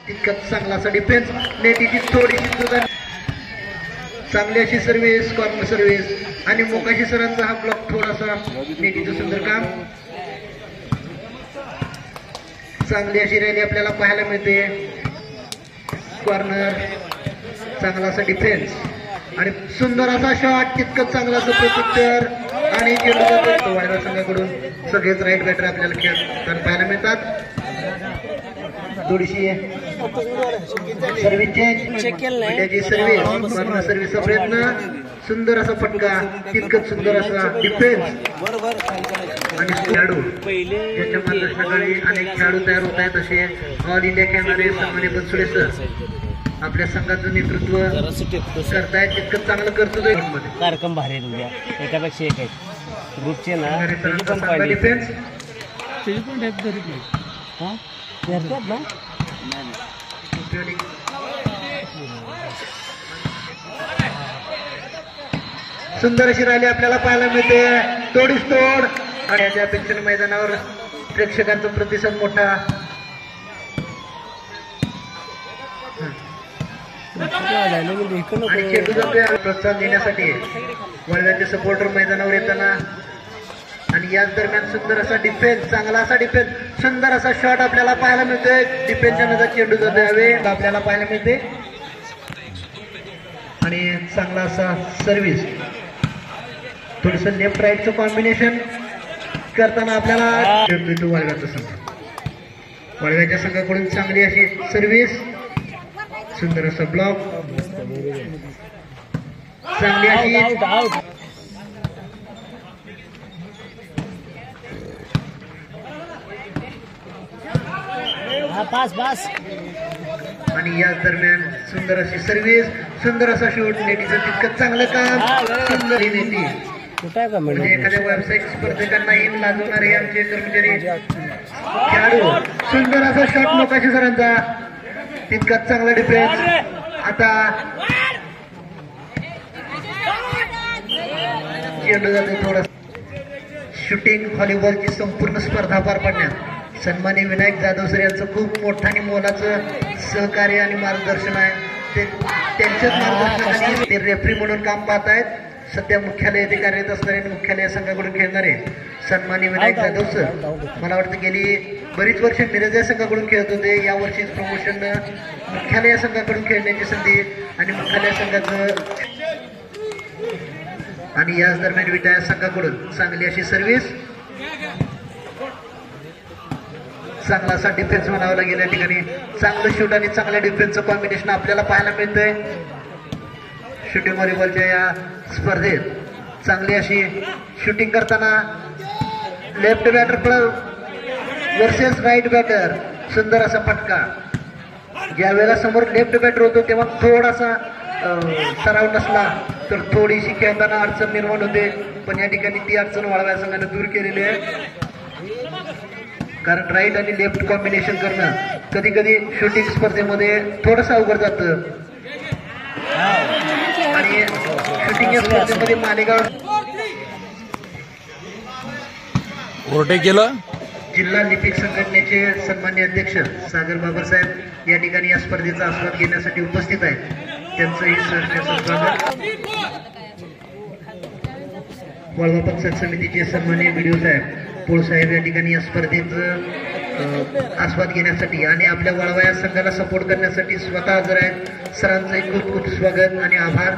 तितकाच चांगला असा डिफेन्स. नेटीची थोडीशी चुका, चांगली अशी सर्व्हिस, कॉर्नर सर्व्हिस आणि मोकाशी सरांचा हा ब्लॉक थोडासा. नेटीचं सुंदर काम, चांगली अशी रॅली आपल्याला पाहायला मिळते. कॉर्नर, चांगला असा डिफेन्स आणि सुंदर असा शॉट. तितकंच चांगला असं प्रत्युत्तर आणि वाळवा संघाकडून सगळेच राईट बॅटर आपल्याला खेळताना पाहायला मिळतात. थोडीशी सर्व्हिस चेंज, सर्व्हिस, कॉर्नर सर्व्हिसचा प्रयत्न, सुंदर असा फटका, तितकंच सुंदर असा डिफेन्स आणि खेळाडू ज्याच्या मार्गदर्शनाखाली अनेक खेळाडू तयार होत आहेत. असे ऑल इंडिया खेळणारे सन्मान्य बनसोडे सर आपल्या संघाचं नेतृत्व करतायत. तितकं चांगलं कर्तृत्व कार्यक्रम भारी आहे तुझ्या एकापेक्षा एक आहे ग्रुपचे ना. डिफेन्स ना सुंदर अशी रॅली आपल्याला पाहायला मिळते. तोडीस तोड आणि याच्या अपेक्षेने मैदानावर प्रेक्षकांचा प्रतिसाद मोठा. आणि चेंडूचा प्रोत्साहन देण्यासाठी वळव्याचे सपोर्टर मैदानावर येताना. आणि याच दरम्यान सुंदर असा डिफेन्स, चांगला असा डिफेन्स, सुंदर असा शॉट आपल्याला पाहायला मिळतोय. डिफेन्सच्या नजर चेंडूचा द्यावे आपल्याला पाहायला मिळते आणि चांगला असा सर्व्हिस. थोडस लेफ्ट राईटचं कॉम्बिनेशन करताना आपल्याला वळव्याचा संघ, वळव्याच्या संघाकडून चांगली अशी सर्व्हिस, सुंदर असा ब्लॉक, चांगली अशी पास पास आणि याच दरम्यान सुंदर अशी सर्व्हिस, सुंदर असा शूट. नेटीचं तितकंच चांगलं काम, सुंदर ही नेटी. म्हणजे एखाद्या व्यावसायिक स्पर्धकांनाही लाजवणारे आमचे कर्मचारी खेळाडू. सुंदर असा शॉट मोकाशी सरांचा, तितकाच चांगला डिफेन्स. आता चेंडू जातो थोडं. शूटिंग व्हॉलीबॉलची संपूर्ण स्पर्धा पार पाडण्यात सन्माननीय विनायक जाधव सर यांचं खूप मोठं आणि मोलाचं सहकार्य आणि मार्गदर्शन आहे. त्यांच्याच मार्गदर्शनाखाली ते रेफरी म्हणून काम पाहत आहेत. सध्या मुख्यालय येथे कार्यरत असणारे आणि मुख्यालय संघाकडून खेळणारे सन्माननीय विनायक जाधव सर मला वाटतं गेली बरीच वर्ष मिरज या संघाकडून खेळत होते. या वर्षीच प्रमोशन मुख्यालय संघाकडून खेळण्याची संधी आणि मुख्यालय संघाचं. आणि याच दरम्यान विटा या संघाकडून चांगली अशी सर्व्हिस, चांगला असा डिफेन्स म्हणावं लागेल. या ठिकाणी चांगलं शूट आणि चांगल्या डिफेन्सचं कॉम्बिनेशन आपल्याला पाहायला मिळतंय. शूटिंग व्हॉलीबॉलच्या या स्पर्धेत चांगली अशी शूटिंग करताना left batter versus right batter, सुंदर असा फटका. ज्या वेळेला समोर लेफ्ट बॅटर होतो तेव्हा थोडासा सराव नसला तर थोडीशी खेळताना अडचण निर्माण होते. पण या ठिकाणी ती अडचण वळव्या संघाने दूर केलेली आहे. कारण राईट आणि लेफ्ट कॉम्बिनेशन करणं कधी कधी शूटिंग स्पर्धेमध्ये थोडंसं अवघड जातं. आणि शूटिंग या स्पर्धेमध्ये मालेगाव केलं. जिल्हा लिपिक संघटनेचे सन्मान्य अध्यक्ष सागर बाबासाहेब या ठिकाणी या स्पर्धेचा आस्वाद घेण्यासाठी उपस्थित आहेत. त्यांचंही सहर्ष स्वागत. वळवा पंचायत समितीचे सन्मान्य व्हिडिओ साहेब पोळसाहेब या ठिकाणी या स्पर्धेचं आस्वाद घेण्यासाठी आणि आपल्या वळवा या संघाला सपोर्ट करण्यासाठी स्वतः हजर आहेत. सरांचंही खूप खूप स्वागत आणि आभार.